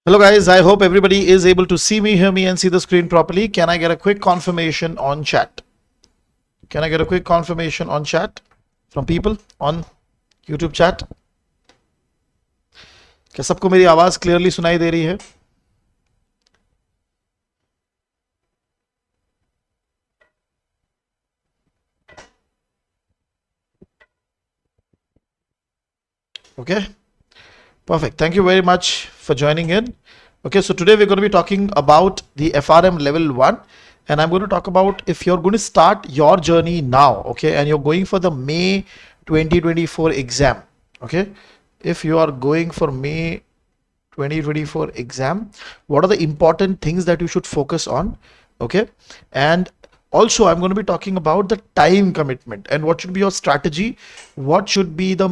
Hello guys, I hope everybody is able to see me, hear me and see the screen properly. Can I get a quick confirmation on chat? Can I get a quick confirmation on chat from people on YouTube chat? क्या सबको मेरी आवाज clearly सुनाई दे रही है? Okay, perfect. Thank you very much for joining in. Okay, so today we're going to be talking about the FRM level 1, and I'm going to talk about if you're going to start your journey now, okay, and you're going for the May 2024 exam, okay. If you are going for May 2024 exam, what are the important things that you should focus on, okay. And also I'm going to be talking about the time commitment and what should be your strategy, what should be the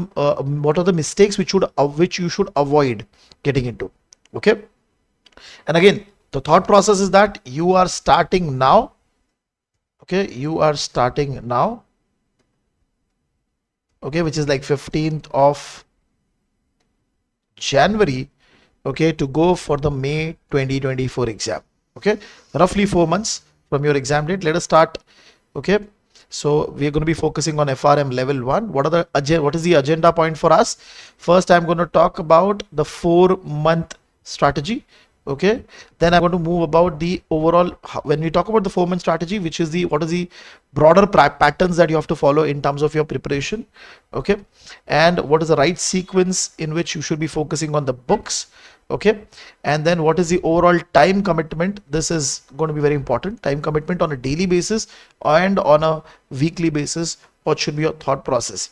what are the mistakes which you should avoid getting into, okay. And again, the thought process is that you are starting now, okay, you are starting now, okay, which is like 15th of January, okay, to go for the May 2024 exam, okay, roughly 4 months from your exam date. Let us start, okay. So we are going to be focusing on FRM level 1. What is the agenda point for us? First, I'm going to talk about the 4-month strategy, okay. Then I'm going to move about the overall, when we talk about the 4-month strategy, which is what is the broader patterns that you have to follow in terms of your preparation, okay, and what is the right sequence in which you should be focusing on the books, okay. And then what is the overall time commitment? This is going to be very important. Time commitment on a daily basis and on a weekly basis. What should be your thought process?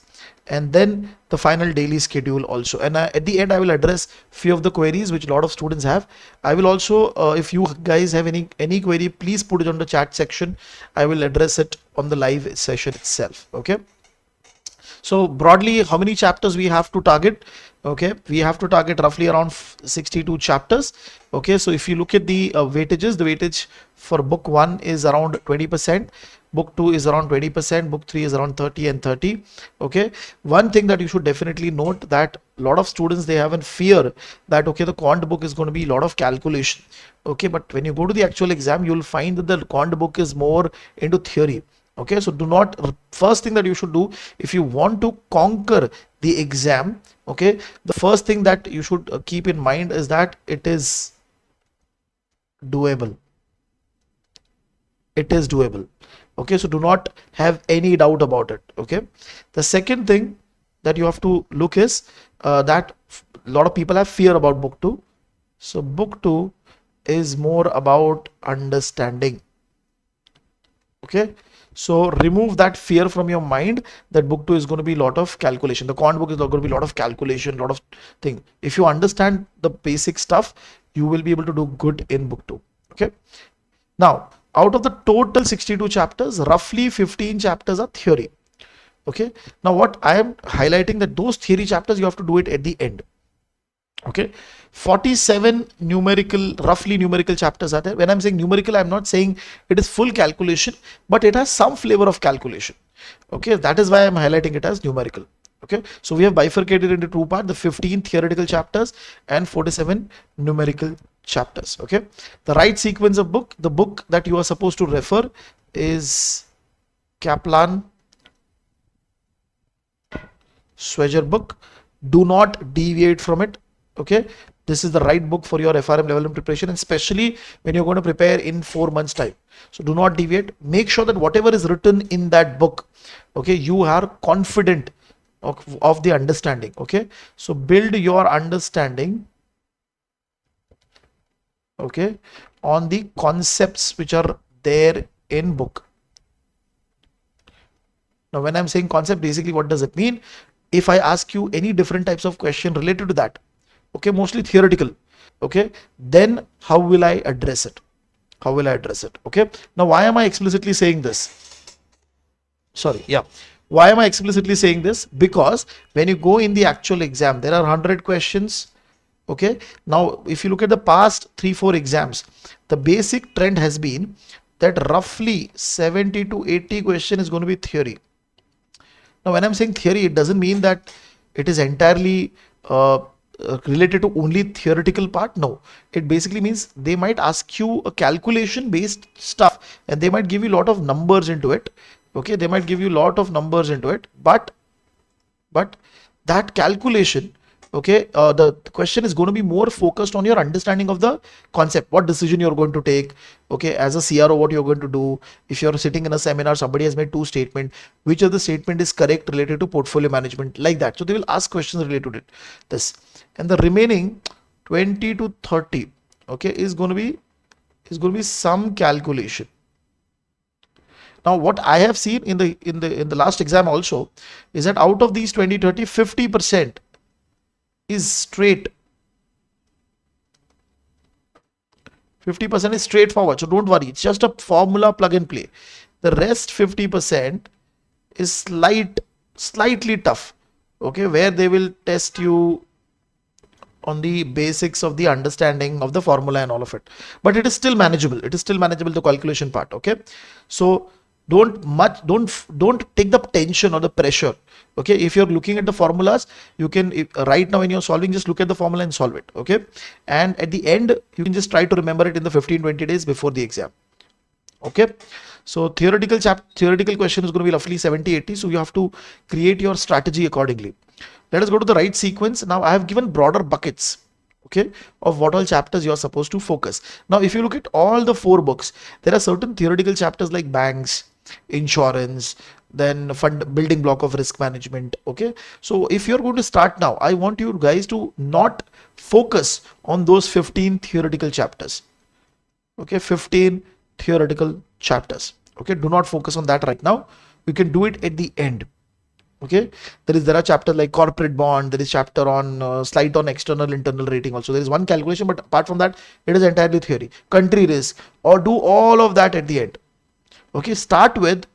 And then the final daily schedule also. And at the end, I will address few of the queries which a lot of students have. I will also, if you guys have any query, please put it on the chat section. I will address it on the live session itself, okay. So broadly, how many chapters we have to target? Okay, we have to target roughly around 62 chapters. Okay, so if you look at the weightages, the weightage for book 1 is around 20%, book 2 is around 20%, book 3 is around 30 and 30. Okay, one thing that you should definitely note that a lot of students, they have a fear that okay, the quant book is going to be a lot of calculation. Okay, but when you go to the actual exam, you'll find that the quant book is more into theory. Okay, so first thing that you should do if you want to conquer the exam, okay, the first thing that you should keep in mind is that it is doable. It is doable. Okay, so do not have any doubt about it. Okay, the second thing that you have to look is that a lot of people have fear about book 2. So book 2 is more about understanding. Okay, so remove that fear from your mind that book 2 is going to be a lot of calculation. The quant book is going to be a lot of calculation, a lot of thing. If you understand the basic stuff, you will be able to do good in book 2. Okay. Now, out of the total 62 chapters, roughly 15 chapters are theory. Okay. Now, what I am highlighting that those theory chapters, you have to do it at the end. Okay, 47 roughly numerical chapters are there. When I'm saying numerical, I'm not saying it is full calculation, but it has some flavor of calculation. Okay, that is why I'm highlighting it as numerical. Okay, so we have bifurcated into two parts, the 15 theoretical chapters and 47 numerical chapters. Okay, the right sequence of book, the book that you are supposed to refer is Kaplan Schweger book. Do not deviate from it. Okay, this is the right book for your FRM level 1 preparation, and especially when you're going to prepare in 4 months time. So do not deviate. Make sure that whatever is written in that book, okay, you are confident of the understanding. Okay, so build your understanding, okay, on the concepts which are there in book. Now when I'm saying concept, basically what does it mean? If I ask you any different types of question related to that, okay, mostly theoretical, okay, then how will I address it? How will I address it? Okay, now why am I explicitly saying this? Sorry, yeah, why am I explicitly saying this? Because when you go in the actual exam, there are 100 questions. Okay, now if you look at the past 3-4 exams, the basic trend has been that roughly 70 to 80 question is going to be theory. Now when I'm saying theory, it doesn't mean that it is entirely related to only theoretical part? No, it basically means they might ask you a calculation based stuff, and they might give you a lot of numbers into it. Okay, they might give you a lot of numbers into it, but that calculation, okay, the question is going to be more focused on your understanding of the concept, what decision you're going to take, okay, as a CRO, what you're going to do. If you're sitting in a seminar, somebody has made two statements, which of the statement is correct related to portfolio management, like that. So they will ask questions related to it, this, and the remaining 20 to 30, okay, is going to be some calculation. Now, what I have seen in the last exam also is that out of these 20, 30, 50% is straight. 50% is straightforward. So don't worry. It's just a formula plug and play. The rest 50% is slightly tough. Okay, where they will test you on the basics of the understanding of the formula and all of it. But it is still manageable. It is still manageable, the calculation part. Okay, so don't take the tension or the pressure. Okay, if you're looking at the formulas, you can right now when you're solving, just look at the formula and solve it. Okay, and at the end you can just try to remember it in the 15-20 days before the exam. Okay, so theoretical question is going to be roughly 70-80, so you have to create your strategy accordingly. Let us go to the right sequence. Now I have given broader buckets, okay, of what all chapters you are supposed to focus. Now if you look at all the 4 books, there are certain theoretical chapters like banks, insurance, then building block of risk management. Okay, so if you're going to start now, I want you guys to not focus on those 15 theoretical chapters. Okay, 15 theoretical chapters. Okay, do not focus on that right now. You can do it at the end. Okay, there are chapters like corporate bond, there is chapter on slight on external internal rating also. There is one calculation, but apart from that, it is entirely theory. Country risk, or do all of that at the end. Okay, start with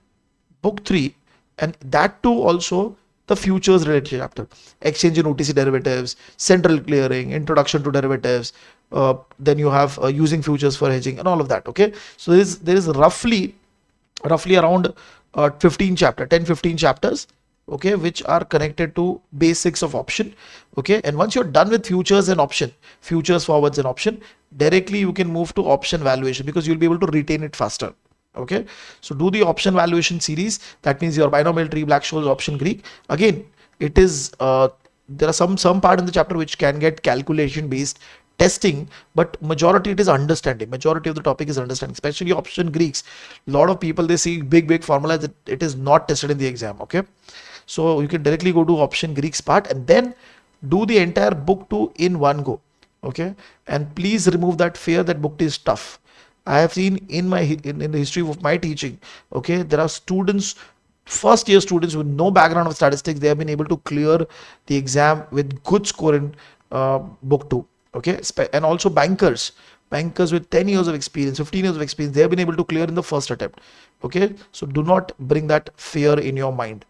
book 3, and that too also the futures related chapter, exchange and OTC derivatives, central clearing, introduction to derivatives, then you have using futures for hedging and all of that. Okay, so there is roughly around 10-15 chapters, okay, which are connected to basics of option. Okay, and once you're done with futures and option, futures, forwards and option, directly you can move to option valuation, because you'll be able to retain it faster. Okay, so do the option valuation series. That means your binomial tree, Black-Scholes, option Greek. Again, it is there are some part in the chapter which can get calculation based testing, but majority it is understanding. Majority of the topic is understanding, especially option Greeks. A lot of people, they see big formulas that it is not tested in the exam. Okay, so you can directly go to option Greeks part and then do the entire book 2 in one go. Okay, and please remove that fear that book 2 is tough. I have seen in the history of my teaching, okay, there are students, first year students with no background of statistics, they have been able to clear the exam with good score in book 2. Okay, and also bankers with 10 years of experience, 15 years of experience, they have been able to clear in the first attempt. Okay, so do not bring that fear in your mind.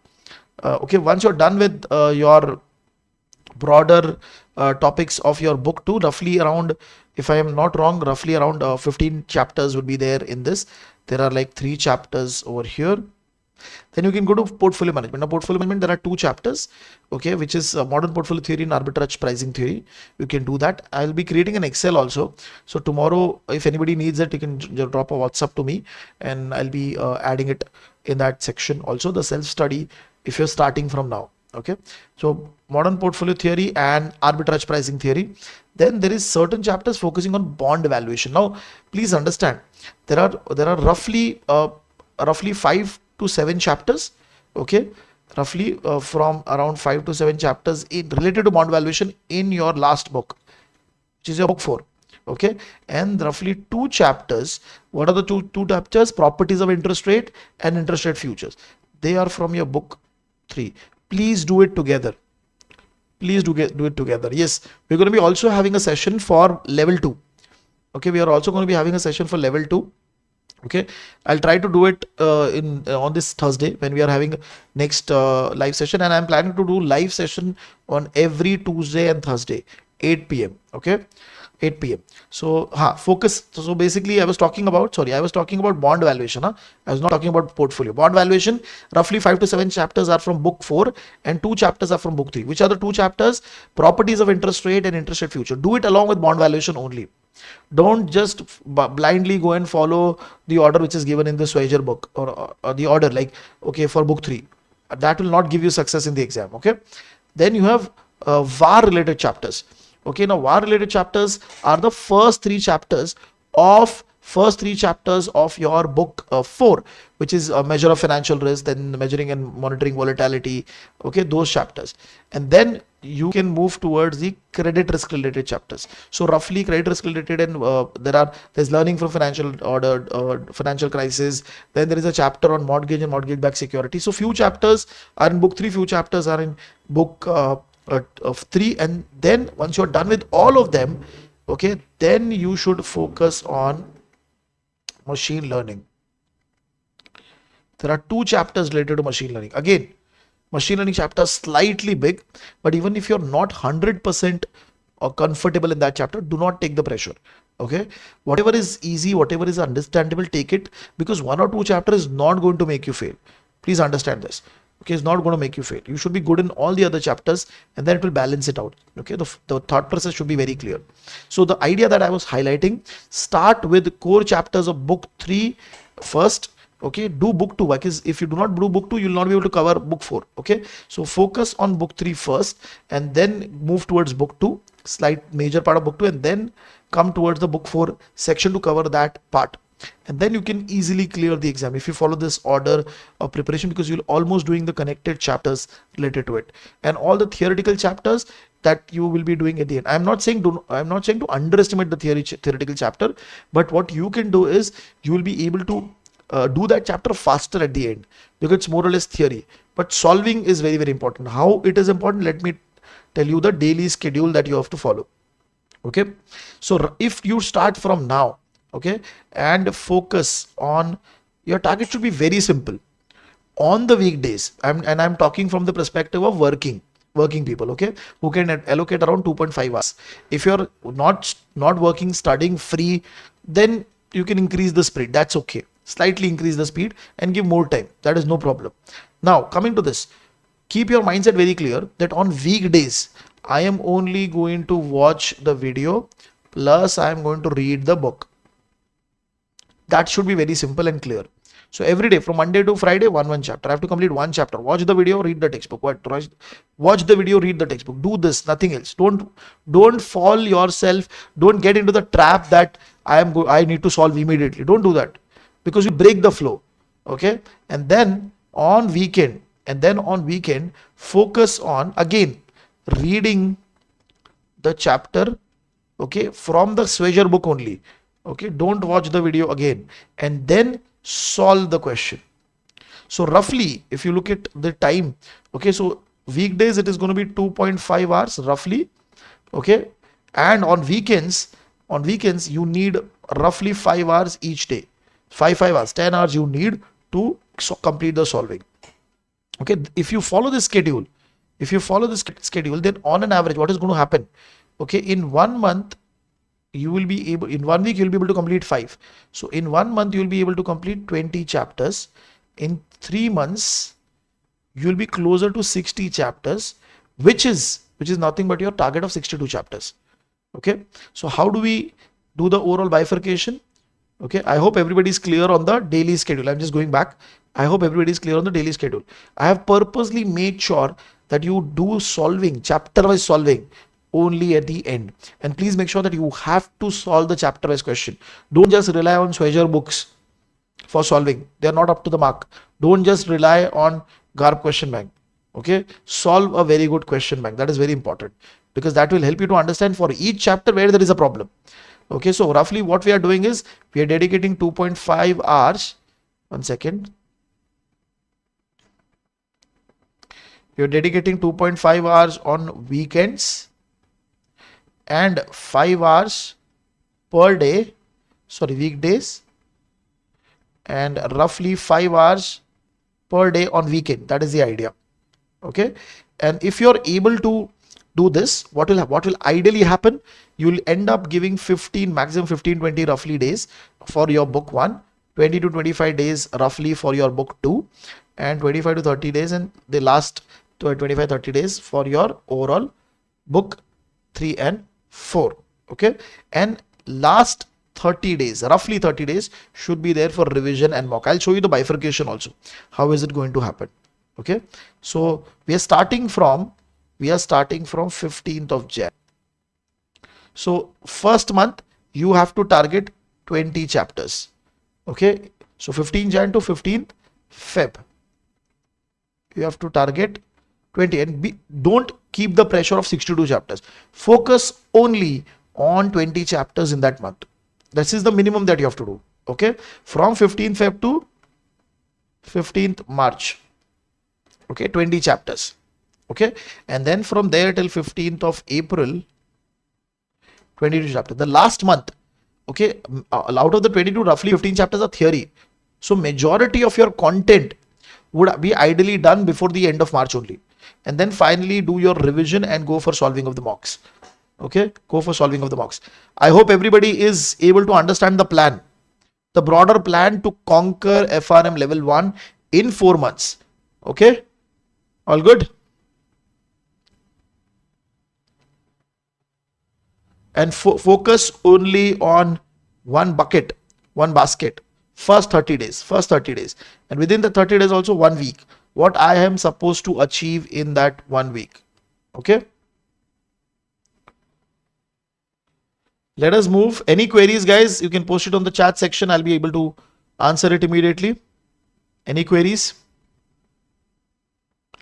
Okay, once you're done with your broader topics of your book 2, roughly around, if I am not wrong, roughly around 15 chapters would be there in this. There are like 3 chapters over here. Then you can go to portfolio management. Now portfolio management, there are 2 chapters, okay, which is modern portfolio theory and arbitrage pricing theory. You can do that. I'll be creating an Excel also. So tomorrow, if anybody needs it, you can drop a WhatsApp to me and I'll be adding it in that section. Also the self-study if you're starting from now. Okay, so modern portfolio theory and arbitrage pricing theory. Then there is certain chapters focusing on bond valuation. Now please understand, there are roughly 5 to 7 chapters. Okay, roughly from around 5 to 7 chapters in related to bond valuation in your last book, which is your book 4. Okay, and roughly 2 chapters. What are the two chapters? Properties of interest rate and interest rate futures. They are from your book 3. Please do it together. Please do it together. Yes, we're going to be also having a session for level 2. Okay, we are also going to be having a session for level 2. Okay, I'll try to do it on this Thursday when we are having next live session, and I'm planning to do live session on every Tuesday and Thursday 8 p.m. Okay, 8 p.m. So focus. So basically I was talking about bond valuation. I was not talking about portfolio. Bond valuation, roughly 5 to 7 chapters are from book 4 and 2 chapters are from book 3. Which are the 2 chapters? Properties of interest rate and interest rate future. Do it along with bond valuation only. Don't just blindly go and follow the order which is given in the Swagger book, or the order like, okay, for book 3. That will not give you success in the exam. Okay. Then you have VAR related chapters. Okay, now VAR related chapters are the first three chapters of your book 4, which is a measure of financial risk, then measuring and monitoring volatility. Okay, those chapters. And then you can move towards the credit risk related chapters. So roughly credit risk related, and there's learning from financial order, financial crisis. Then there is a chapter on mortgage and mortgage backed security. So few chapters are in book 3, few chapters are in book of 3. And then once you're done with all of them, okay, then you should focus on machine learning. There are 2 chapters related to machine learning. Again, machine learning chapter slightly big, but even if you're not 100% comfortable in that chapter, do not take the pressure. Okay, whatever is easy, whatever is understandable, take it, because 1 or 2 chapters is not going to make you fail. Please understand this. Okay, it's not going to make you fail. You should be good in all the other chapters, and then it will balance it out. Okay, the thought process should be very clear. So the idea that I was highlighting, start with the core chapters of book 3 first. Okay, do book 2, because if you do not do book 2, you will not be able to cover book 4. Okay, so focus on book 3 first, and then move towards book 2, slight major part of book 2, and then come towards the book 4 section to cover that part. And then you can easily clear the exam if you follow this order of preparation, because you'll almost doing the connected chapters related to it, and all the theoretical chapters that you will be doing at the end. I'm not saying to underestimate the theoretical chapter, but what you can do is you will be able to do that chapter faster at the end, because it's more or less theory, but solving is very, very important. How it is important, let me tell you the daily schedule that you have to follow. Okay, so if you start from now, okay, and focus on, your target should be very simple. On the weekdays, I'm talking from the perspective of working people, okay, who can allocate around 2.5 hours. If you're not working, studying, free, then you can increase the speed. That's okay. Slightly increase the speed and give more time. That is no problem. Now coming to this, keep your mindset very clear that on weekdays, I am only going to watch the video plus I am going to read the book. That should be very simple and clear. So every day from Monday to Friday, one chapter. I have to complete 1 chapter. Watch the video, read the textbook. Watch the video, read the textbook. Do this, nothing else. Don't fall yourself. Don't get into the trap that I need to solve immediately. Don't do that, because you break the flow. Okay, and then on weekend, focus on again reading the chapter, okay, from the Swagger book only. Okay, don't watch the video again, and then solve the question. So roughly, if you look at the time, okay, so weekdays it is going to be 2.5 hours roughly. Okay, and on weekends you need roughly 5 hours each day. 5 hours, 10 hours you need to complete the solving. Okay, if you follow this schedule, then on an average, what is going to happen? Okay, in 1 month, in 1 week, you will be able to complete 5. So in 1 month, you will be able to complete 20 chapters. In 3 months, you will be closer to 60 chapters, which is nothing but your target of 62 chapters. Okay, so how do we do the overall bifurcation? Okay, I hope everybody is clear on the daily schedule. I'm just going back. I hope everybody is clear on the daily schedule. I have purposely made sure that you do solving, chapter-wise solving, only at the end. And please make sure that you have to solve the chapter-wise question. Don't just rely on Swagger books for solving. They are not up to the mark. Don't just rely on GARP question bank. Okay, solve a very good question bank. That is very important, because that will help you to understand for each chapter where there is a problem. Okay, so roughly what we are doing is we are dedicating 2.5 hours. 1 second. We are dedicating 2.5 hours on weekends and 5 hours per day, weekdays, and roughly 5 hours per day on weekend. That is the idea. Okay, and if you're able to do this, what will ideally happen? You'll end up giving 15, maximum 15, 20 roughly days for your book 1, 20 to 25 days roughly for your book 2, and 25 to 30 days and the last 25, 30 days for your overall book 3 and 4. Okay, and last 30 days, roughly 30 days should be there for revision and mock. I'll show you the bifurcation also. How is it going to happen? Okay, so we are starting from 15th of Jan. So first month you have to target 20 chapters. Okay, so 15 Jan to 15th Feb, you have to target 20, and don't keep the pressure of 62 chapters. Focus only on 20 chapters in that month. This is the minimum that you have to do. Okay, from 15th Feb to 15th March. Okay, 20 chapters. Okay, and then from there till 15th of April, 22 chapters. The last month, okay, out of the 22, roughly 15 chapters are theory. So majority of your content would be ideally done before the end of March only. And then finally do your revision and go for solving of the mocks. Okay, go for solving of the mocks. I hope everybody is able to understand the plan, the broader plan to conquer FRM level 1 in 4 months. Okay, all good? And focus only on one bucket, one basket, first 30 days, and within the 30 days also 1 week, what I am supposed to achieve in that 1 week. Okay, let us move. Any queries, guys? You can post it on the chat section. I'll be able to answer it immediately. Any queries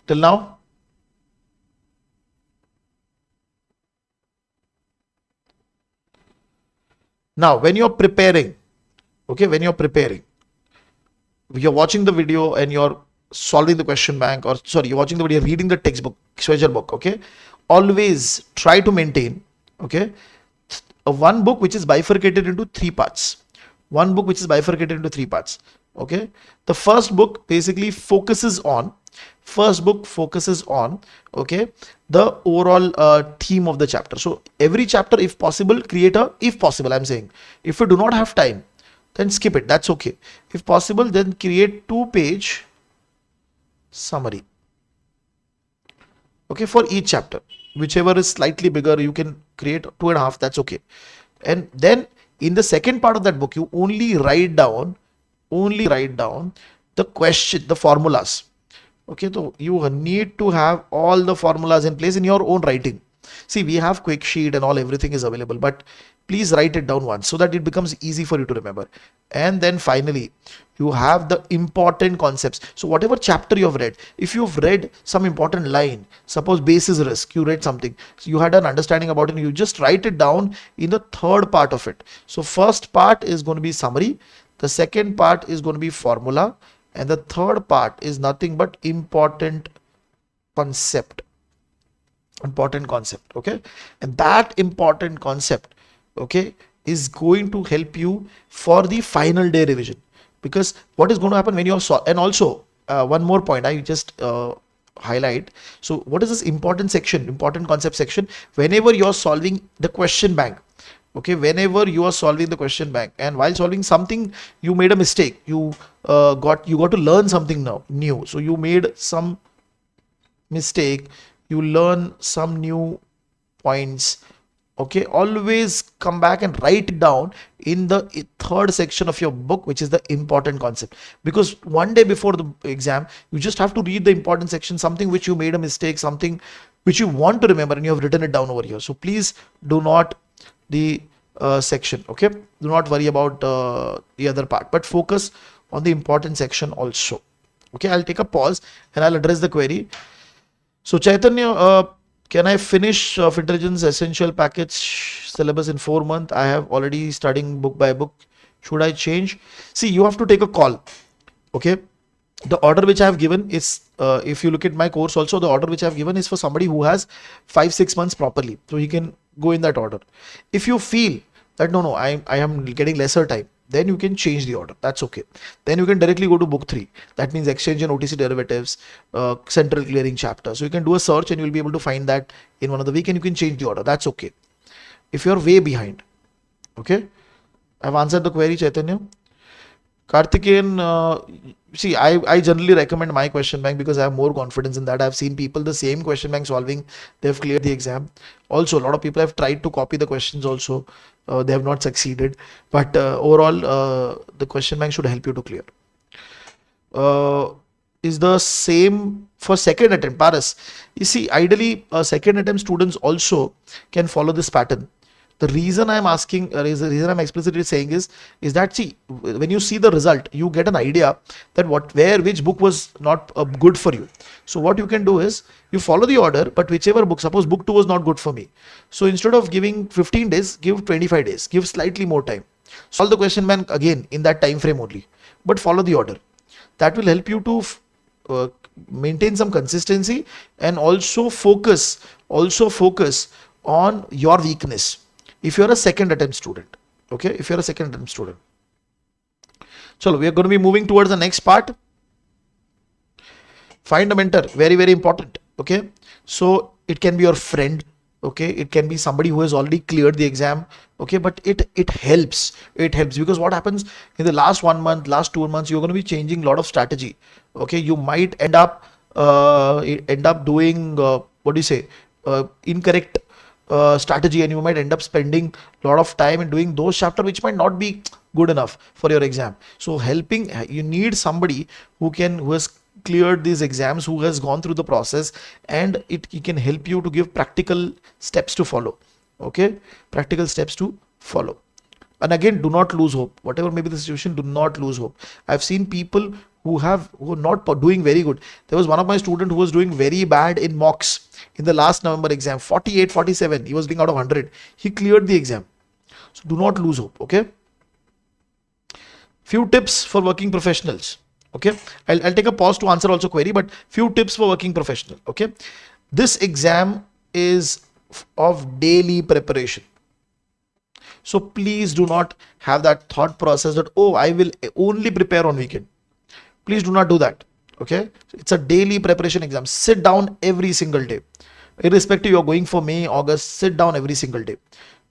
till now? Now, when you're preparing, okay, when you're preparing, you're watching the video and you're solving the question bank, or sorry, you're watching the video, reading the textbook, treasure book. Okay, always try to maintain, okay, one book which is bifurcated into 3 parts. One book which is bifurcated into 3 parts. Okay, the first book basically focuses on, okay, the overall theme of the chapter. So every chapter, if possible, create a, if possible, I'm saying, if you do not have time, then skip it, that's okay. If possible, then create 2-page summary, okay, for each chapter. Whichever is slightly bigger, you can create 2.5, that's okay. And then in the second part of that book, you only write down the question, the formulas. Okay, so you need to have all the formulas in place in your own writing. See, we have quick sheet and all, everything is available, but please write it down once so that it becomes easy for you to remember. And then finally, you have the important concepts. So whatever chapter you have read, if you've read some important line, suppose basis risk, you read something, so you had an understanding about it, you just write it down in the third part of it. So first part is going to be summary, the second part is going to be formula, and the third part is nothing but important concept. Okay, and that important concept, okay, is going to help you for the final day revision. Because what is going to happen when you're and also one more point I just highlight. So what is this important section, important concept section? Whenever you're solving the question bank, okay, whenever you are solving the question bank, and while solving something you made a mistake, you got to learn something new. So you made some mistake, you learn some new points. Okay, always come back and write it down in the third section of your book, which is the important concept. Because one day before the exam, you just have to read the important section, something which you made a mistake, something which you want to remember, and you have written it down over here. So please do not the section, okay, do not worry about the other part, but focus on the important section also. Okay, I'll take a pause and I'll address the query. So Chaitanya, can I finish Fintelligents essential package syllabus in 4 months? I have already studying book by book. Should I change? See, you have to take a call. Okay, the order which I have given is, if you look at my course also, the order which I have given is for somebody who has 5-6 months properly. So he can go in that order. If you feel that no, I am getting lesser time, then you can change the order. That's okay. Then you can directly go to book 3. That means exchange and OTC derivatives, central clearing chapter. So you can do a search and you'll be able to find that in one of the week, and you can change the order. That's okay. If you're way behind, okay, I've answered the query, Chaitanya. Karthikeyan, see, I generally recommend my question bank because I have more confidence in that. I've seen people the same question bank solving, they've cleared the exam. Also, a lot of people have tried to copy the questions also, they have not succeeded. But overall, the question bank should help you to clear. Is the same for second attempt, Paras? You see, ideally, second attempt students also can follow this pattern. The reason I'm asking, the reason I'm explicitly saying is that, see, when you see the result, you get an idea that which book was not good for you. So what you can do is you follow the order, but whichever book, suppose book 2 was not good for me. So instead of giving 15 days, give 25 days, give slightly more time. Solve the question bank again in that time frame only, but follow the order. That will help you to maintain some consistency and also focus on your weakness. If you're a second attempt student, okay, if you're a second attempt student. So we are going to be moving towards the next part. Find a mentor, very, very important. Okay, so it can be your friend, okay, it can be somebody who has already cleared the exam, okay, but it helps because what happens in the last 1 month, last 2 months, you're going to be changing a lot of strategy. Okay, you might end up doing incorrect strategy, and you might end up spending a lot of time in doing those chapters which might not be good enough for your exam. So you need somebody who has cleared these exams, who has gone through the process, and it can help you to give practical steps to follow. Okay, practical steps to follow. And again, do not lose hope. Whatever may be the situation, do not lose hope. I've seen people who are not doing very good. There was one of my students who was doing very bad in mocks in the last November exam, 48, 47. He was doing out of 100. He cleared the exam. So do not lose hope. Okay. Few tips for working professionals. Okay. I'll take a pause to answer also query, but few tips for working professional. Okay. This exam is of daily preparation. So please do not have that thought process that, oh, I will only prepare on weekend. Please do not do that. Okay. It's a daily preparation exam. Sit down every single day. Irrespective you're going for May, August, sit down every single day.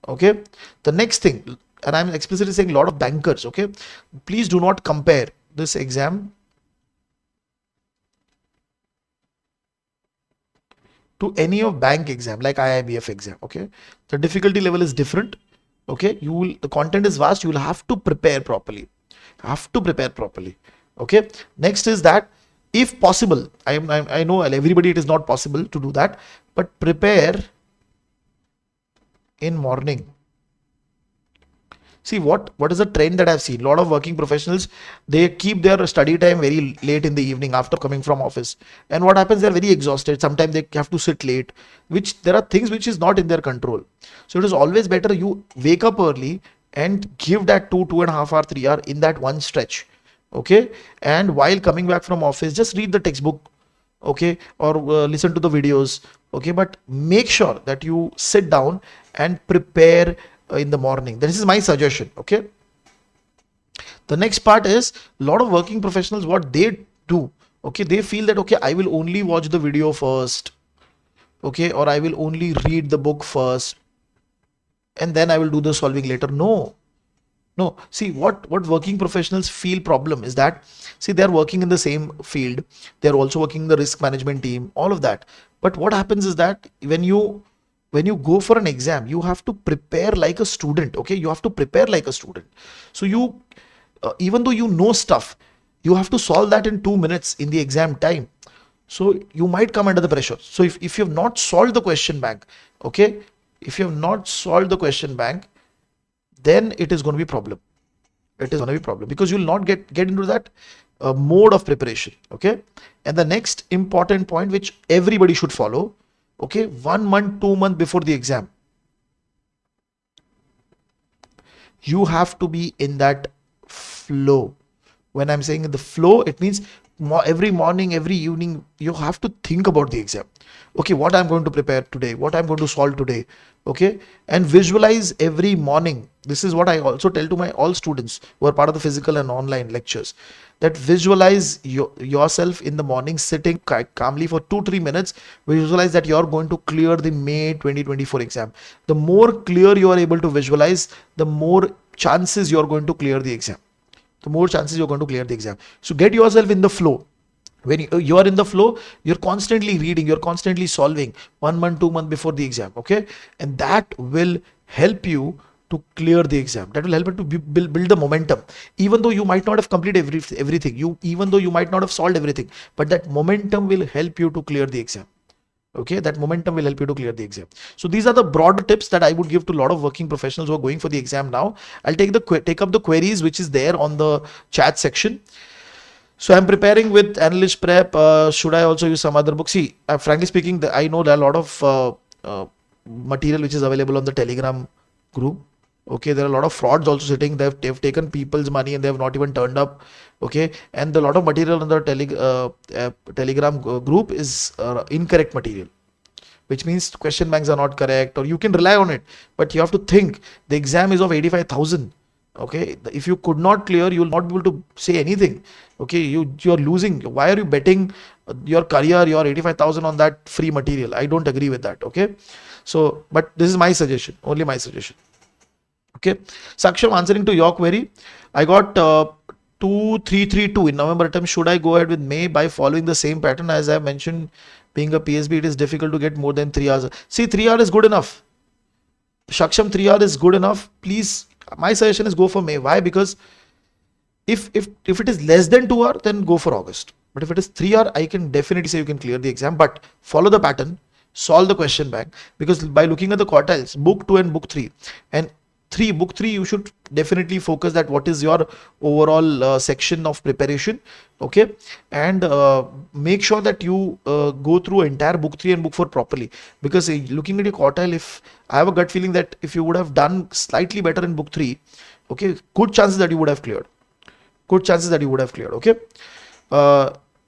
Okay. The next thing, and I'm explicitly saying a lot of bankers, okay, please do not compare this exam to any of bank exam like IIBF exam. Okay. The difficulty level is different. Okay. The content is vast. You will have to prepare properly. Okay. Next is that, if possible, I know everybody it is not possible to do that, but prepare in morning. See what is a trend that I've seen. A lot of working professionals, they keep their study time very late in the evening after coming from office. And what happens, they're very exhausted. Sometimes they have to sit late, which there are things which is not in their control. So it is always better you wake up early and give that 2.5 hour, 3 hour in that one stretch. Okay. And while coming back from office, just read the textbook. Okay. Or listen to the videos. Okay. But make sure that you sit down and prepare in the morning. This is my suggestion. Okay. The next part is, a lot of working professionals, what they do, okay, they feel that, okay, I will only watch the video first, okay, or I will only read the book first and then I will do the solving later. No, see what working professionals feel problem is that, see, they're working in the same field, they're also working in the risk management team, all of that. But what happens is that when you go for an exam, you have to prepare like a student. Okay, you have to prepare like a student. So you even though you know stuff, you have to solve that in 2 minutes in the exam time. So you might come under the pressure. So if you have not solved the question bank, okay, if you have not solved the question bank, then it is going to be problem. It is going to be problem because you will not get into that mode of preparation. Okay. And the next important point which everybody should follow, okay, 1 month, 2 months before the exam, you have to be in that flow. When I'm saying in the flow, it means every morning, every evening, you have to think about the exam. Okay, what I'm going to prepare today, what I'm going to solve today. Okay, and visualize every morning. This is what I also tell to my all students who are part of the physical and online lectures, that visualize yourself in the morning sitting calmly for 2-3 minutes. Visualize that you're going to clear the May 2024 exam. The more clear you are able to visualize, the more chances you're going to clear the exam. The more chances you're going to clear the exam. So get yourself in the flow. When you are in the flow, you're constantly reading, you're constantly solving 1 month, 2 months before the exam. Okay, and that will help you to clear the exam. That will help you to build the momentum. Even though you might not have completed everything, even though you might not have solved everything, but that momentum will help you to clear the exam. Okay, that momentum will help you to clear the exam. So these are the broad tips that I would give to a lot of working professionals who are going for the exam now. I'll take up the queries which is there on the chat section. So I'm preparing with Analyst Prep. Should I also use some other book? See, frankly speaking, I know there are a lot of material which is available on the Telegram group. Okay, there are a lot of frauds also sitting. They've taken people's money and they have not even turned up. Okay, and a lot of material on the Telegram group is incorrect material, which means question banks are not correct, or you can rely on it, but you have to think the exam is of 85,000. Okay, if you could not clear, you will not be able to say anything. Okay, you're losing. Why are you betting your career, your 85,000 on that free material? I don't agree with that. Okay, so but this is my suggestion, only my suggestion. Okay, Saksham, answering to your query, I got 2332 in November attempt. Should I go ahead with May by following the same pattern? As I mentioned, being a PSB, it is difficult to get more than 3 hours. See, 3 hours is good enough. Saksham, 3 hours is good enough. Please, my suggestion is go for May. Why? Because if it is less than 2 hours, then go for August. But if it is 3 hours, I can definitely say you can clear the exam. But follow the pattern, solve the question bank, because by looking at the quartiles, book 2 and book 3, and book 3, you should definitely focus that what is your overall section of preparation. Okay, and make sure that you go through entire book 3 and book 4 properly, because looking at your quartile, if I have a gut feeling that if you would have done slightly better in book 3, okay, good chances that you would have cleared. Okay,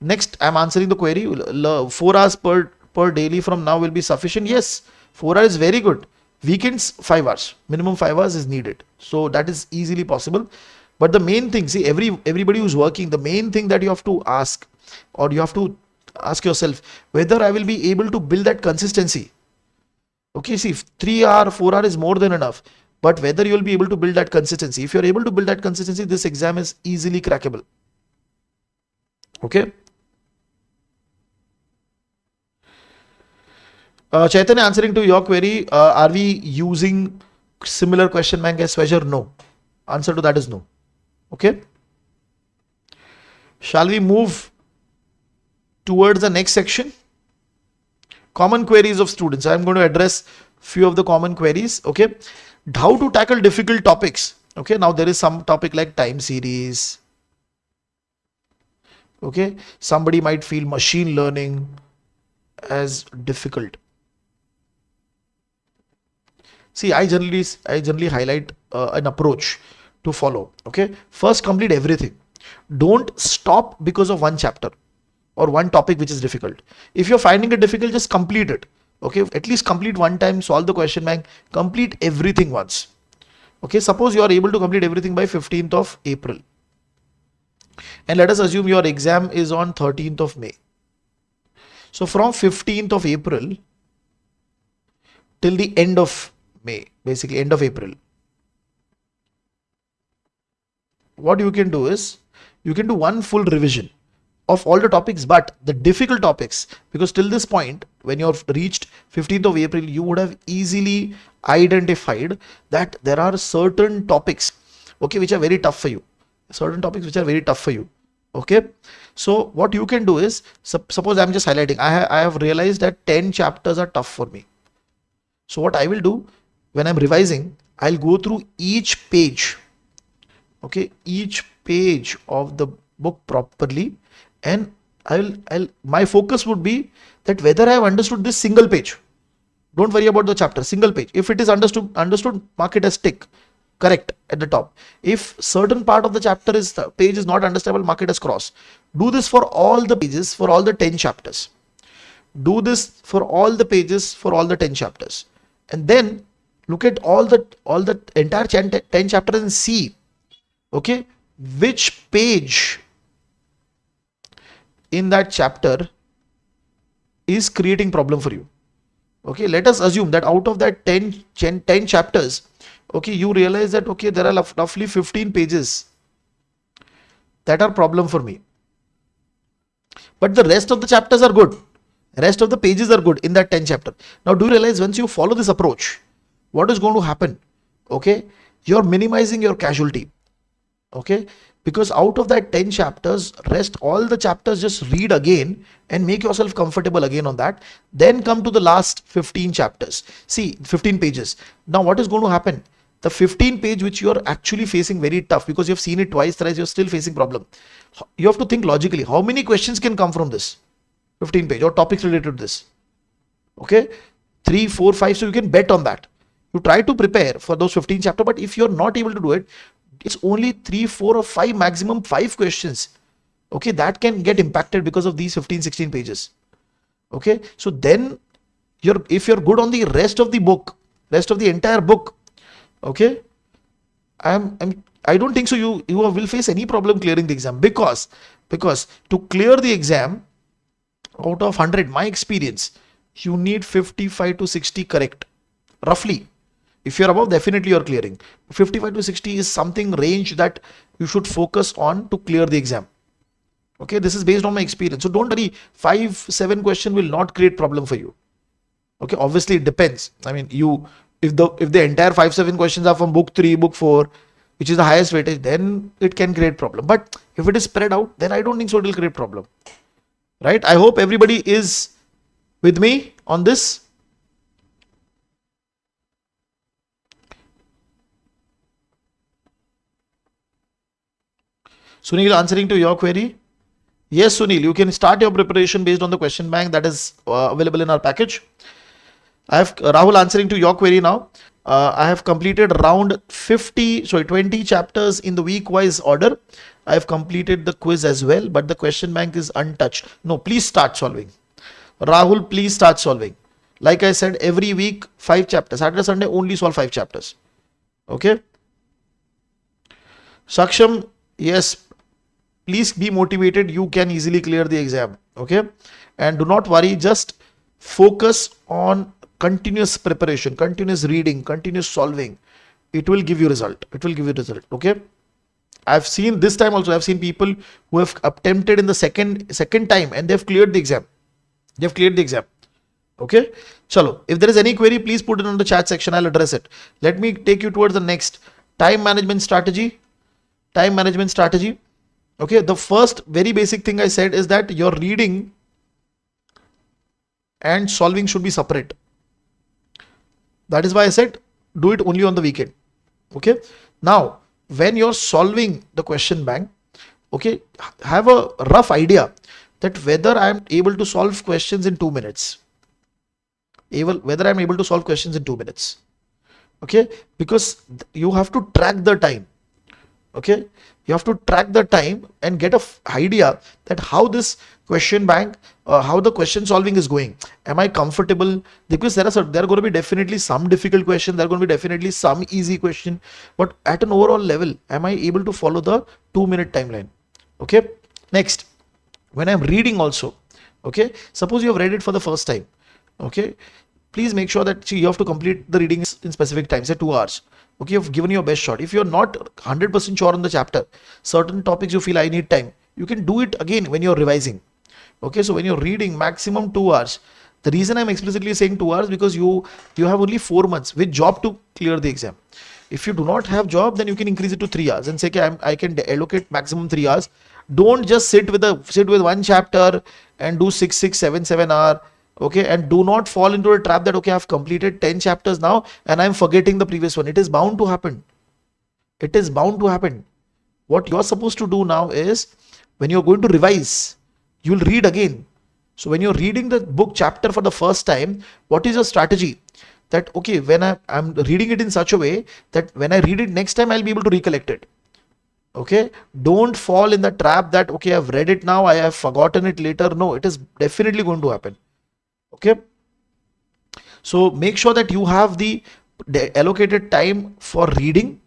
next I'm answering the query. 4 hours per daily from now will be sufficient. Yes, 4 hours is very good. Weekends 5 hours, minimum 5 hours is needed, so that is easily possible. But the main thing, see, everybody who's working, the main thing that you have to ask, or you have to ask yourself, whether I will be able to build that consistency. Okay, see, 3 hour, 4 hour is more than enough, but whether you will be able to build that consistency. If you're able to build that consistency, this exam is easily crackable. Okay. Chaitanya, answering to your query, are we using similar question bank as Swagger? No. Answer to that is no. Okay. Shall we move towards the next section? Common queries of students. I am going to address few of the common queries. Okay. How to tackle difficult topics. Okay. Now there is some topic like time series. Okay. Somebody might feel machine learning as difficult. See, I generally highlight an approach to follow. Okay, first complete everything. Don't stop because of one chapter or one topic which is difficult. If you're finding it difficult, just complete it. Okay, at least complete one time, solve the question bank, complete everything once. Okay, suppose you are able to complete everything by 15th of April. And let us assume your exam is on 13th of May. So from 15th of April till the end of May, basically end of April, what you can do is you can do one full revision of all the topics, but the difficult topics, because till this point, when you've reached 15th of April, you would have easily identified that there are certain topics, okay, which are very tough for you. Okay, so what you can do is, suppose I'm just highlighting, I have realized that 10 chapters are tough for me. So what I will do, when I'm revising, I'll go through each page, okay, each page of the book properly, and my focus would be that whether I have understood this single page. Don't worry about the chapter, single page. If it is understood, mark it as tick, correct at the top. If certain part of the chapter page is not understandable, mark it as cross. Do this for all the pages, for all the 10 chapters. Do this for all the pages, for all the 10 chapters. And then look at all the entire 10 chapters and see, okay, which page in that chapter is creating problem for you. Okay, let us assume that out of that 10 chapters, okay, you realize that, okay, there are roughly 15 pages that are problem for me. But the rest of the chapters are good. Rest of the pages are good in that 10 chapter. Now, do you realize once you follow this approach, what is going to happen? Okay, you're minimizing your casualty. Okay, because out of that 10 chapters, rest all the chapters just read again and make yourself comfortable again on that. Then come to the last 15 chapters. See, 15 pages. Now, what is going to happen? The 15 page which you are actually facing very tough because you have seen it twice, thrice, you're still facing problem. You have to think logically. How many questions can come from this 15 page or topics related to this? Okay, 3, 4, 5. So you can bet on that. You try to prepare for those 15 chapter, but if you're not able to do it, it's only 3, 4 or 5, maximum 5 questions. Okay, that can get impacted because of these 15, 16 pages. Okay, so then if you're good on the rest of the book, rest of the entire book, okay, I don't think so you will face any problem clearing the exam, because to clear the exam out of 100, my experience, you need 55 to 60 correct, roughly. If you're above, definitely you're clearing. 55 to 60 is something range that you should focus on to clear the exam. Okay, this is based on my experience. So don't worry, 5, 7 question will not create problem for you. Okay, obviously it depends. I mean, if the entire 5, 7 questions are from book 3, book 4, which is the highest weightage, then it can create problem. But if it is spread out, then I don't think so it will create problem. Right? I hope everybody is with me on this. Sunil, answering to your query. Yes, Sunil, you can start your preparation based on the question bank that is available in our package. I have Rahul answering to your query now. I have completed around 20 chapters in the week-wise order. I have completed the quiz as well, but the question bank is untouched. No, please start solving. Rahul, please start solving. Like I said, every week, 5 chapters. Saturday, Sunday, only solve 5 chapters. Okay. Saksham, yes, please be motivated. You can easily clear the exam. Okay. And do not worry, just focus on continuous preparation, continuous reading, continuous solving. It will give you result. It will give you result. Okay. I've seen this time also, I've seen people who have attempted in the second time and they've cleared the exam. They've cleared the exam. Okay. Chalo. If there is any query, please put it on the chat section. I'll address it. Let me take you towards the next time management strategy. Time management strategy. Okay. The first very basic thing I said is that your reading and solving should be separate. That is why I said do it only on the weekend. Okay. Now, when you're solving the question bank, okay, have a rough idea that whether I'm able to solve questions in 2 minutes. Whether I'm able to solve questions in 2 minutes. Okay. Because you have to track the time. Okay. You have to track the time and get an idea that how this question bank, how the question solving is going. Am I comfortable? Because there are going to be definitely some difficult questions. There are going to be definitely some easy question. But at an overall level, am I able to follow the 2-minute timeline? Okay. Next, when I'm reading also, okay, suppose you have read it for the first time. Okay. Please make sure that you have to complete the reading in specific time, say 2 hours. Okay, you've given your best shot. If you're not 100% sure on the chapter, certain topics you feel I need time, you can do it again when you're revising. Okay, so when you're reading, maximum 2 hours. The reason I'm explicitly saying 2 hours because you have only 4 months with job to clear the exam. If you do not have job, then you can increase it to 3 hours and say, okay, I can allocate maximum 3 hours. Don't just sit with one chapter and do 6, 7 hour. Okay, and do not fall into a trap that, okay, I've completed 10 chapters now and I'm forgetting the previous one. It is bound to happen. It is bound to happen. What you're supposed to do now is when you're going to revise, you'll read again. So when you're reading the book chapter for the first time, what is your strategy? That, okay, when I'm reading it in such a way that when I read it next time, I'll be able to recollect it. Okay, don't fall in the trap that okay, I've read it now, I have forgotten it later. No, it is definitely going to happen. Okay, so make sure that you have the allocated time for reading.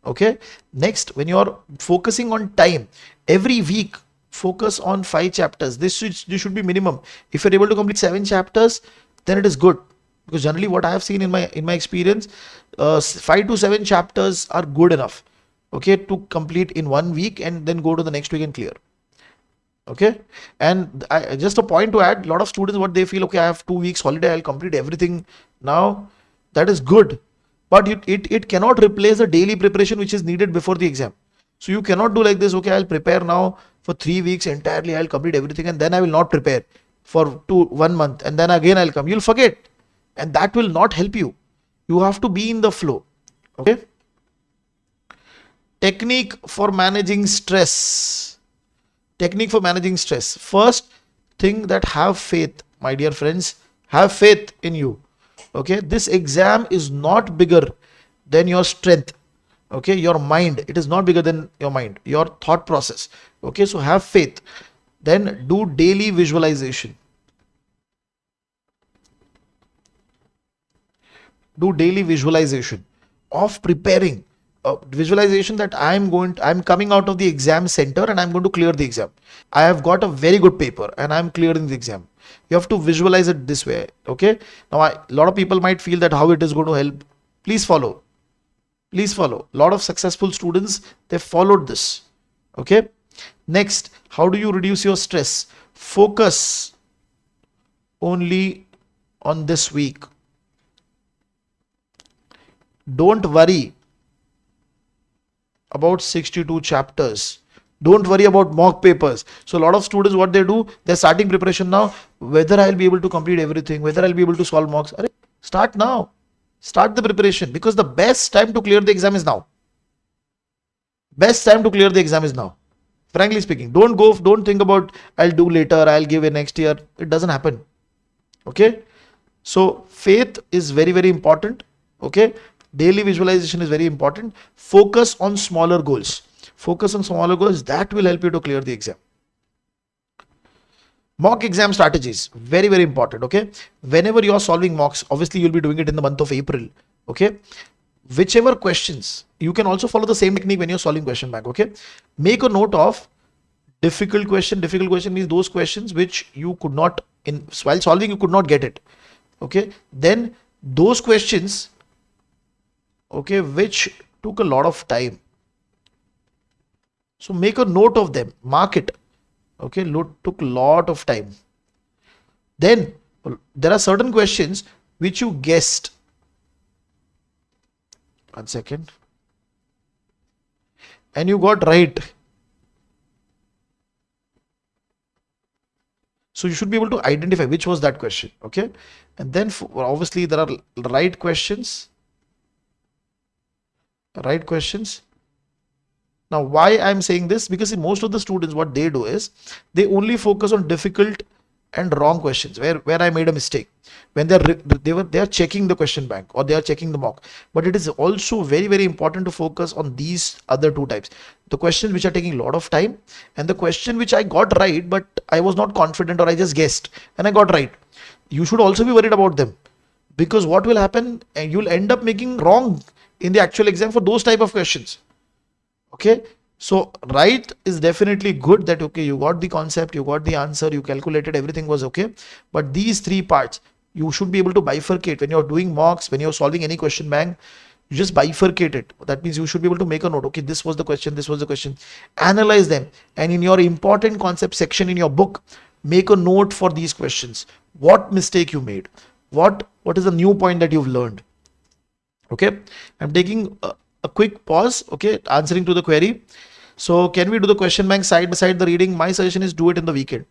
Okay, next, when you're focusing on time, every week focus on 5 chapters. This should be minimum. If you're able to complete 7 chapters, then it is good, because generally what I have seen in my experience, 5 to 7 chapters are good enough, okay, to complete in 1 week and then go to the next week and clear. Okay, and just a point to add, a lot of students, what they feel, okay, I have 2 weeks holiday, I'll complete everything now. That is good, but it cannot replace the daily preparation which is needed before the exam. So you cannot do like this, okay, I'll prepare now for 3 weeks entirely, I'll complete everything, and then I will not prepare for 1 month, and then again I'll come. You'll forget, and that will not help you. You have to be in the flow. Okay, technique for managing stress. Technique for managing stress. First thing, that have faith, my dear friends, have faith in you. Okay, this exam is not bigger than your strength. Okay, your mind, it is not bigger than your mind, your thought process. Okay, so have faith. Then do daily visualization. Do daily visualization of preparing. Visualization that I'm coming out of the exam center and I'm going to clear the exam. I have got a very good paper and I'm clearing the exam. You have to visualize it this way. Okay, now a lot of people might feel that how it is going to help. Please follow. Please follow. A lot of successful students, they followed this. Okay, next, how do you reduce your stress? Focus only on this week. Don't worry about 62 chapters. Don't worry about mock papers. So a lot of students, what they do, they're starting preparation now. Whether I'll be able to complete everything, whether I'll be able to solve mocks. Start now. Start the preparation, because the best time to clear the exam is now. Best time to clear the exam is now. Frankly speaking, don't think about I'll do later, I'll give it next year. It doesn't happen. Okay. So faith is very, very important. Okay. Daily visualization is very important. Focus on smaller goals. Focus on smaller goals. That will help you to clear the exam. Mock exam strategies, very, very important. Okay, whenever you are solving mocks, obviously you'll be doing it in the month of April. Okay, whichever questions, you can also follow the same technique when you're solving question bank. Okay, make a note of difficult question. Difficult question means those questions which you could not, while solving you could not get it. Okay, then those questions, okay, which took a lot of time, so make a note of them, mark it. Okay, took a lot of time. Then there are certain questions which you guessed. 1 second. And you got right. So you should be able to identify which was that question. Okay, and then obviously there are right questions. Right questions. Now, why I'm saying this? Because most of the students, what they do is they only focus on difficult and wrong questions where I made a mistake when they are checking the question bank or they are checking the mock. But it is also very, very important to focus on these other two types: the questions which are taking a lot of time, and the question which I got right but I was not confident, or I just guessed and I got right. You should also be worried about them, because what will happen, and you'll end up making wrong in the actual exam for those type of questions. Okay, so right is definitely good, that okay, you got the concept, you got the answer, you calculated, everything was okay. But these three parts you should be able to bifurcate when you're doing mocks, when you're solving any question bank. You just bifurcate it. That means you should be able to make a note. Okay, this was the question, this was the question. Analyze them, and in your important concept section in your book, make a note for these questions. What mistake you made? What is the new point that you've learned? Okay, I'm taking a quick pause. Okay, answering to the query. So can we do the question bank side by side the reading? My suggestion is do it in the weekend.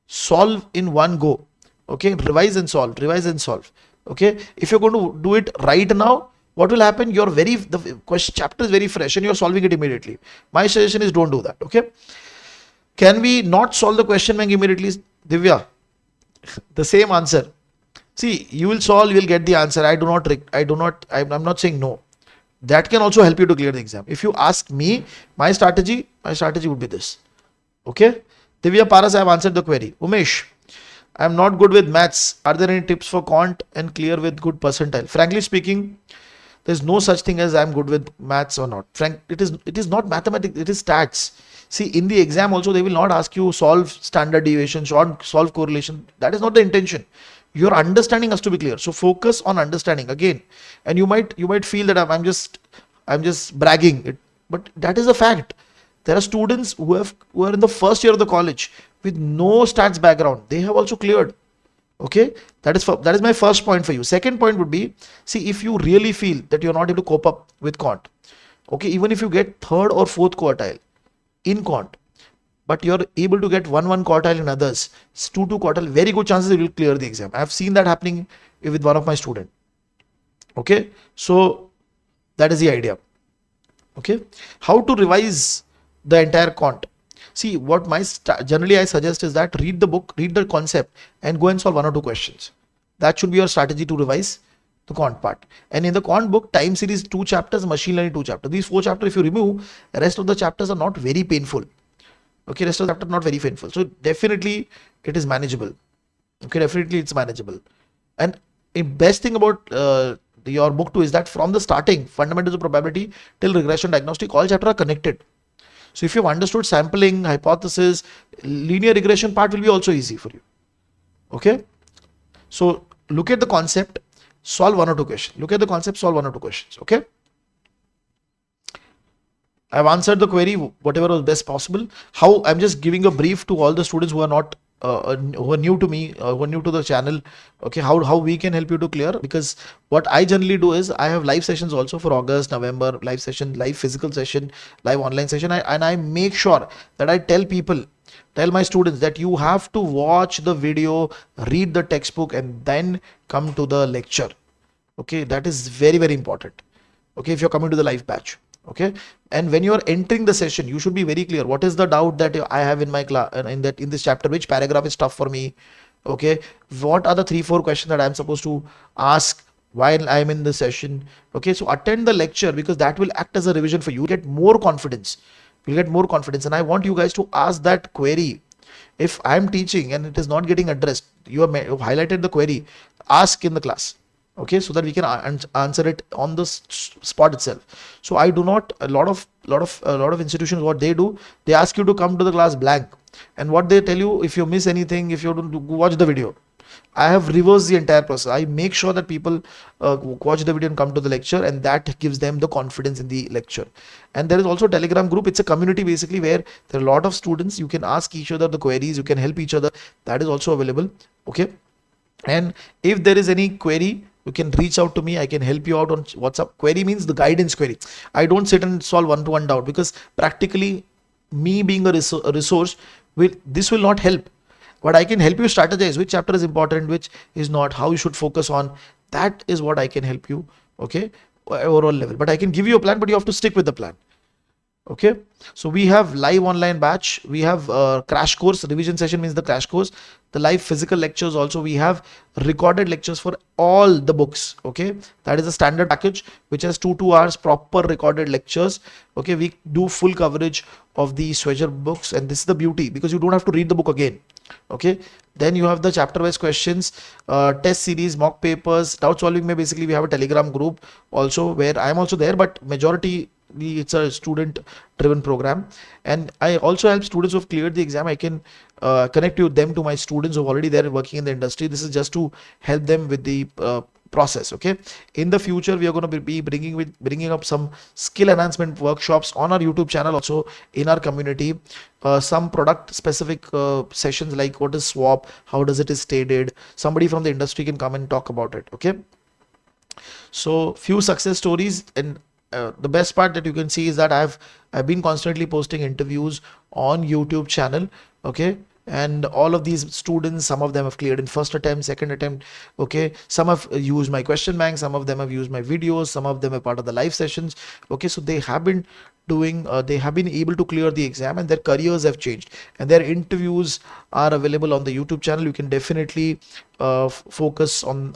Solve in one go. Okay, revise and solve, revise and solve. Okay, if you're going to do it right now, what will happen? The question chapter is very fresh and you're solving it immediately. My suggestion is don't do that. Okay, can we not solve the question bank immediately, Divya? The same answer. See, you will solve, you will get the answer. I'm not saying no. that can also help you to clear the exam. If you ask me, my strategy would be this. Okay, Divya Paras, I have answered the query. Umesh, I am not good with maths. Are there any tips for quant and clear with good percentile? Frankly speaking, there's no such thing as I'm good with maths or not. It is not mathematics, it is stats. See, in the exam also they will not ask you solve standard deviation, solve correlation. That is not the intention. Your understanding has to be clear. So focus on understanding again. And you might feel that I'm just bragging it, but that is a fact. There are students who are in the first year of the college with no stats background. They have also cleared. Okay, that is my first point for you. Second point would be, see, if you really feel that you're not able to cope up with quant, okay, even if you get third or fourth quartile in quant, but you're able to get one quartile in others, 2 quartile, very good chances you will clear the exam. I have seen that happening with one of my students. Okay, so that is the idea. Okay, how to revise the entire quant? See, what generally I suggest is that read the book, read the concept, and go and solve 1 or 2 questions. That should be your strategy to revise the quant part. And in the quant book, time series 2 chapters, machine learning 2 chapters. These 4 chapters, if you remove, the rest of the chapters are not very painful. Okay, rest of the chapter not very painful. So definitely it is manageable. Okay, definitely it's manageable. And the best thing about your book 2 is that from the starting, fundamentals of probability till regression diagnostic, all chapters are connected. So if you've understood sampling, hypothesis, linear regression part will be also easy for you. Okay. So look at the concept, solve 1 or 2 questions. Look at the concept, solve 1 or 2 questions. Okay. I've answered the query, whatever was best possible. How I'm just giving a brief to all the students who are not who are new to me, who are new to the channel. Okay, how we can help you to clear, because what I generally do is I have live sessions also for August, November, live session, live physical session, live online session. And I make sure that I tell my students that you have to watch the video, read the textbook, and then come to the lecture. Okay, that is very, very important. Okay, if you're coming to the live batch. Okay, and when you're entering the session, you should be very clear. What is the doubt that I have in my class, in this chapter? Which paragraph is tough for me? Okay, what are the 3-4 questions that I'm supposed to ask while I'm in the session? Okay, so attend the lecture, because that will act as a revision for you. You get more confidence. You'll get more confidence, and I want you guys to ask that query. If I'm teaching and it is not getting addressed, you have highlighted the query, ask in the class. Okay, so that we can answer it on the spot itself. So I do not, a lot of institutions, what they do, they ask you to come to the class blank, and what they tell you, if you miss anything, if you don't watch the video. I have reversed the entire process. I make sure that people watch the video and come to the lecture, and that gives them the confidence in the lecture. And there is also a Telegram group. It's a community basically where there are a lot of students. You can ask each other the queries, you can help each other. That is also available. Okay, and if there is any query, you can reach out to me. I can help you out on WhatsApp. Query means the guidance query. I don't sit and solve one-to-one doubt, because practically me being a resource, this will not help. But I can help you strategize which chapter is important, which is not, how you should focus on. That is what I can help you. Okay, overall level. But I can give you a plan, but you have to stick with the plan. Okay, so we have live online batch, we have crash course. Revision session means the crash course, the live physical lectures. Also we have recorded lectures for all the books. Okay, that is a standard package which has 2 hours proper recorded lectures. Okay, we do full coverage of the Swagger books, and this is the beauty, because you don't have to read the book again. Okay, then you have the chapter wise questions, test series, mock papers, doubt solving. Basically we have a Telegram group also where I am also there, but majority it's a student driven program. And I also help students who have cleared the exam. I can connect them to my students who are already there working in the industry. This is just to help them with the process. Okay, in the future we are going to be bringing up some skill enhancement workshops on our YouTube channel, also in our community, some product specific sessions, like what is swap, how does it is stated. Somebody from the industry can come and talk about it. Okay, so few success stories. And the best part that you can see is that I've been constantly posting interviews on YouTube channel. Okay, and all of these students, some of them have cleared in first attempt, second attempt. Okay, some have used my question bank, some of them have used my videos, some of them are part of the live sessions. Okay, so they have been doing, they have been able to clear the exam and their careers have changed, and their interviews are available on the YouTube channel. You can definitely focus on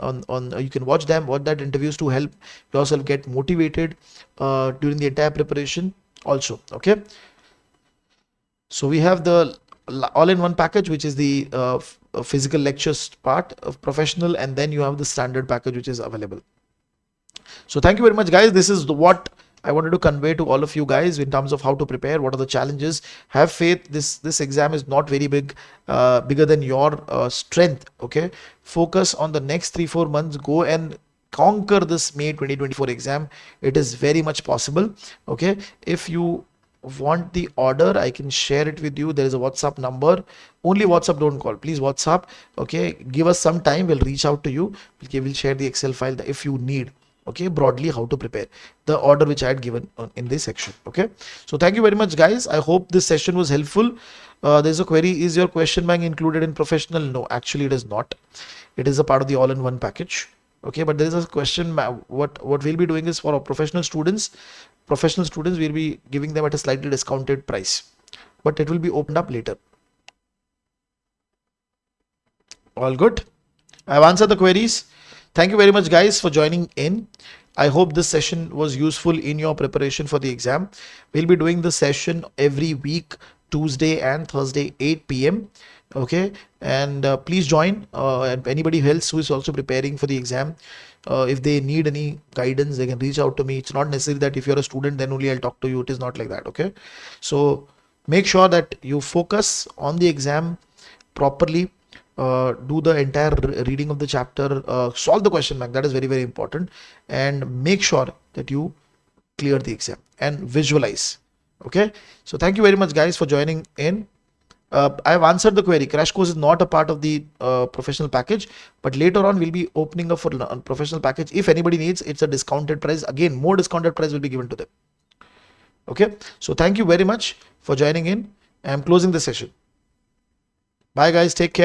you can watch that interviews to help yourself get motivated during the entire preparation also. Okay, so we have the all-in-one package, which is the physical lectures part of professional, and then you have the standard package which is available. So thank you very much, guys. This is what I wanted to convey to all of you guys in terms of how to prepare, what are the challenges. Have faith, this exam is not very big, bigger than your strength. Okay, focus on the next 3-4 months, go and conquer this May 2024 exam. It is very much possible. Okay, if you want the order, I can share it with you. There is a WhatsApp number. Only WhatsApp, don't call, please. WhatsApp. Okay, give us some time, we'll reach out to you. We'll share the Excel file if you need. Okay, broadly how to prepare, the order which I had given in this section. Okay, so thank you very much, guys. I hope this session was helpful. There's a query: is your question bank included in professional? No, actually it is not. It is a part of the all-in-one package. Okay, but there is a question. What we'll be doing is, for our professional students, we'll be giving them at a slightly discounted price, but it will be opened up later. All good. I've answered the queries. Thank you very much, guys, for joining in. I hope this session was useful in your preparation for the exam. We'll be doing the session every week, Tuesday and Thursday, 8 p.m. Okay, and please join. And anybody else who is also preparing for the exam, if they need any guidance, they can reach out to me. It's not necessary that if you're a student, then only I'll talk to you. It is not like that. Okay, so make sure that you focus on the exam properly. Do the entire reading of the chapter, solve the question bank. That is very, very important, and make sure that you clear the exam and visualize. Okay, so thank you very much, guys, for joining in. I have answered the query. Crash course is not a part of the professional package, but later on we'll be opening up for professional package. If anybody needs, it's a discounted price. Again, more discounted price will be given to them. Okay, so thank you very much for joining in. I'm closing the session. Bye, guys. Take care.